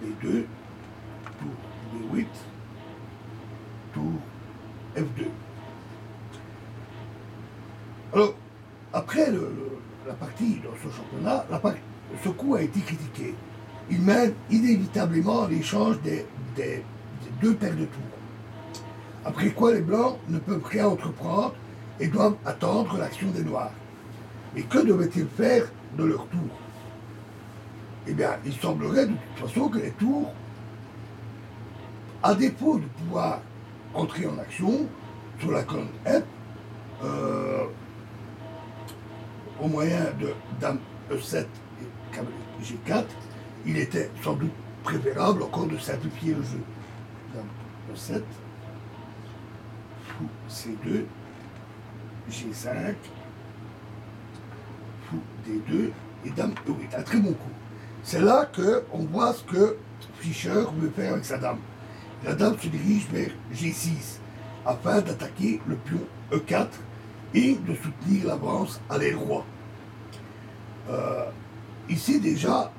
B2, tour B8, tour F2. Alors, après la partie dans ce championnat, ce coup a été critiqué. Il mène inévitablement à l'échange des deux paires de tours. Après quoi, les Blancs ne peuvent rien entreprendre et doivent attendre l'action des Noirs. Mais que devaient-ils faire de leur tour? Eh bien, il semblerait de toute façon que les tours, à défaut de pouvoir entrer en action sur la colonne F, au moyen de Dame E7 et cavalier G4, il était sans doute préférable encore de simplifier le jeu. Dame E7, fou C2, G5, fou D2 et Dame E8. Un très bon coup. C'est là qu'on voit ce que Fischer veut faire avec sa dame. La dame se dirige vers G6 afin d'attaquer le pion E4 et de soutenir l'avance à l'aile roi. Ici déjà,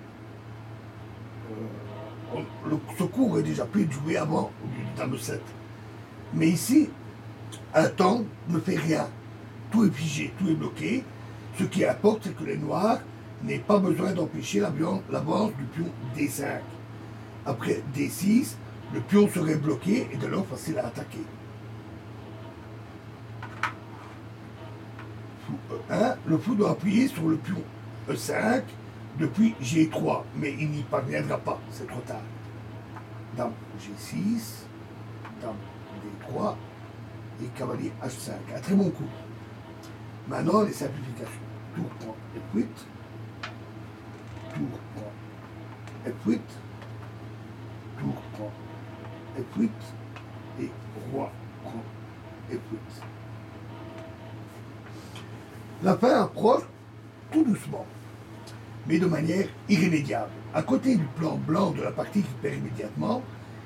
ce coup aurait déjà pu être joué avant au lieu de Dame 7. Mais ici, un temps ne fait rien. Tout est figé, tout est bloqué. Ce qui importe, c'est que les Noirs n'aient pas besoin d'empêcher l'avance du pion D5. Après D6, le pion serait bloqué et de là facile à attaquer. Fou E1, le fou doit appuyer sur le pion E5 depuis G3, mais il n'y parviendra pas, c'est trop tard. Dame G6, Dame D3 et cavalier H5. Un très bon coup. Maintenant, les simplifications. Tour prend F8, tour prend F8, tour prend F8 et roi prend F8. La fin approche tout doucement, mais de manière irrémédiable. À côté du plan blanc de la partie qui perd immédiatement,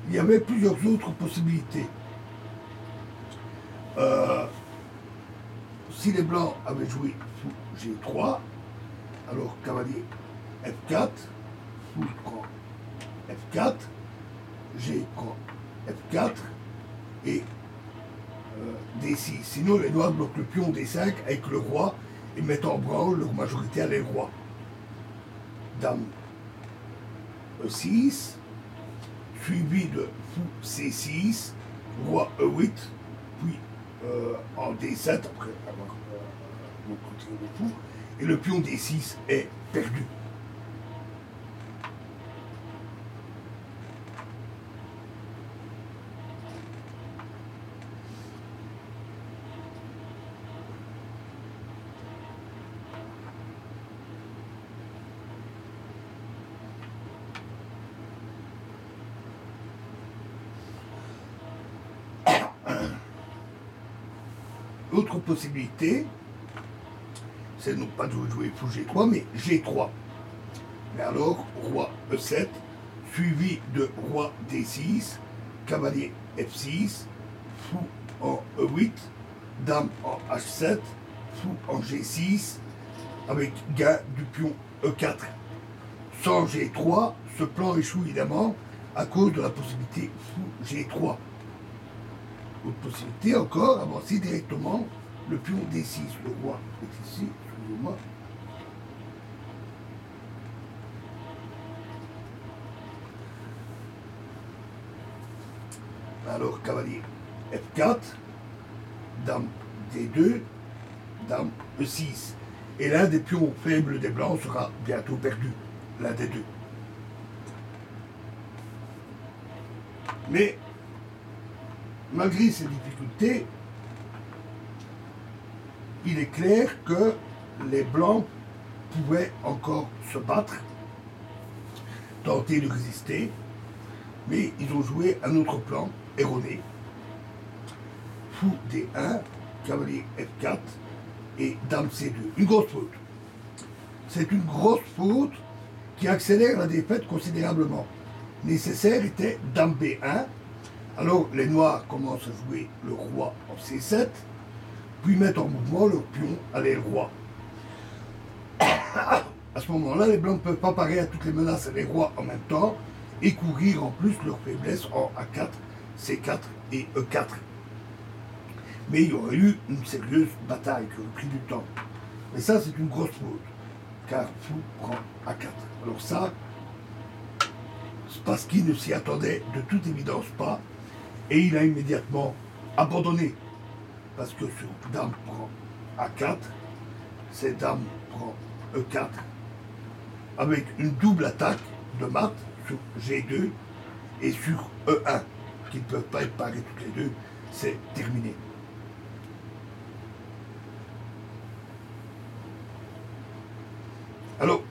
il y avait plusieurs autres possibilités. Si les blancs avaient joué fou G3, alors cavalier F4, fou prend F4, G prend F4 et D6. Sinon, les noirs bloquent le pion D5 avec le roi et mettent en branle leur majorité à l'aile roi. Dame E6, suivi de fou C6, roi E8, puis en D7, après avoir retiré le fou, et le pion D6 est perdu. L'autre possibilité, c'est non pas de jouer fou G3, mais G3. Mais alors, roi E7, suivi de roi D6, cavalier F6, fou en E8, dame en H7, fou en G6, avec gain du pion E4. Sans G3, ce plan échoue évidemment à cause de la possibilité fou G3. Autre possibilité encore, avancer directement le pion D6. Le roi est ici, excusez-moi. Alors, cavalier F4, dame D2, dame E6. Et l'un des pions faibles des blancs sera bientôt perdu, l'un des deux. Mais, malgré ces difficultés, il est clair que les Blancs pouvaient encore se battre, tenter de résister, mais ils ont joué un autre plan erroné. Fou D1, cavalier F4 et dame C2. Une grosse faute. C'est une grosse faute qui accélère la défaite considérablement. Nécessaire était dame B1. Alors les noirs commencent à jouer le roi en C7, puis mettent en mouvement leur pion à l'aile roi. À ce moment-là, les blancs ne peuvent pas parer à toutes les menaces et les rois en même temps, et couvrir en plus leurs faiblesses en A4, C4 et E4. Mais il y aurait eu une sérieuse bataille qui aurait pris du temps. Mais ça, c'est une grosse faute, car fou prend A4. Alors ça, Spassky ne s'y attendait de toute évidence pas, et il a immédiatement abandonné. Parce que sur dame prend A4, c'est dame prend E4, avec une double attaque de mat sur G2 et sur E1, qui ne peuvent pas être parées toutes les deux, c'est terminé. Alors,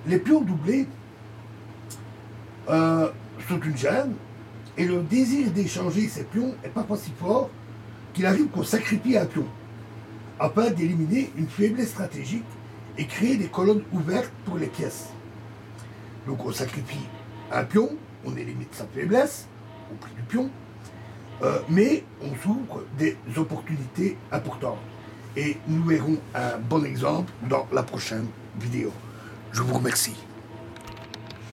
les pions doublés sont une gêne, et le désir d'échanger ces pions est parfois si fort qu'il arrive qu'on sacrifie un pion, afin d'éliminer une faiblesse stratégique et créer des colonnes ouvertes pour les pièces. Donc on sacrifie un pion, on élimine sa faiblesse au prix du pion, mais on s'ouvre des opportunités importantes. Et nous verrons un bon exemple dans la prochaine vidéo. Je vous remercie.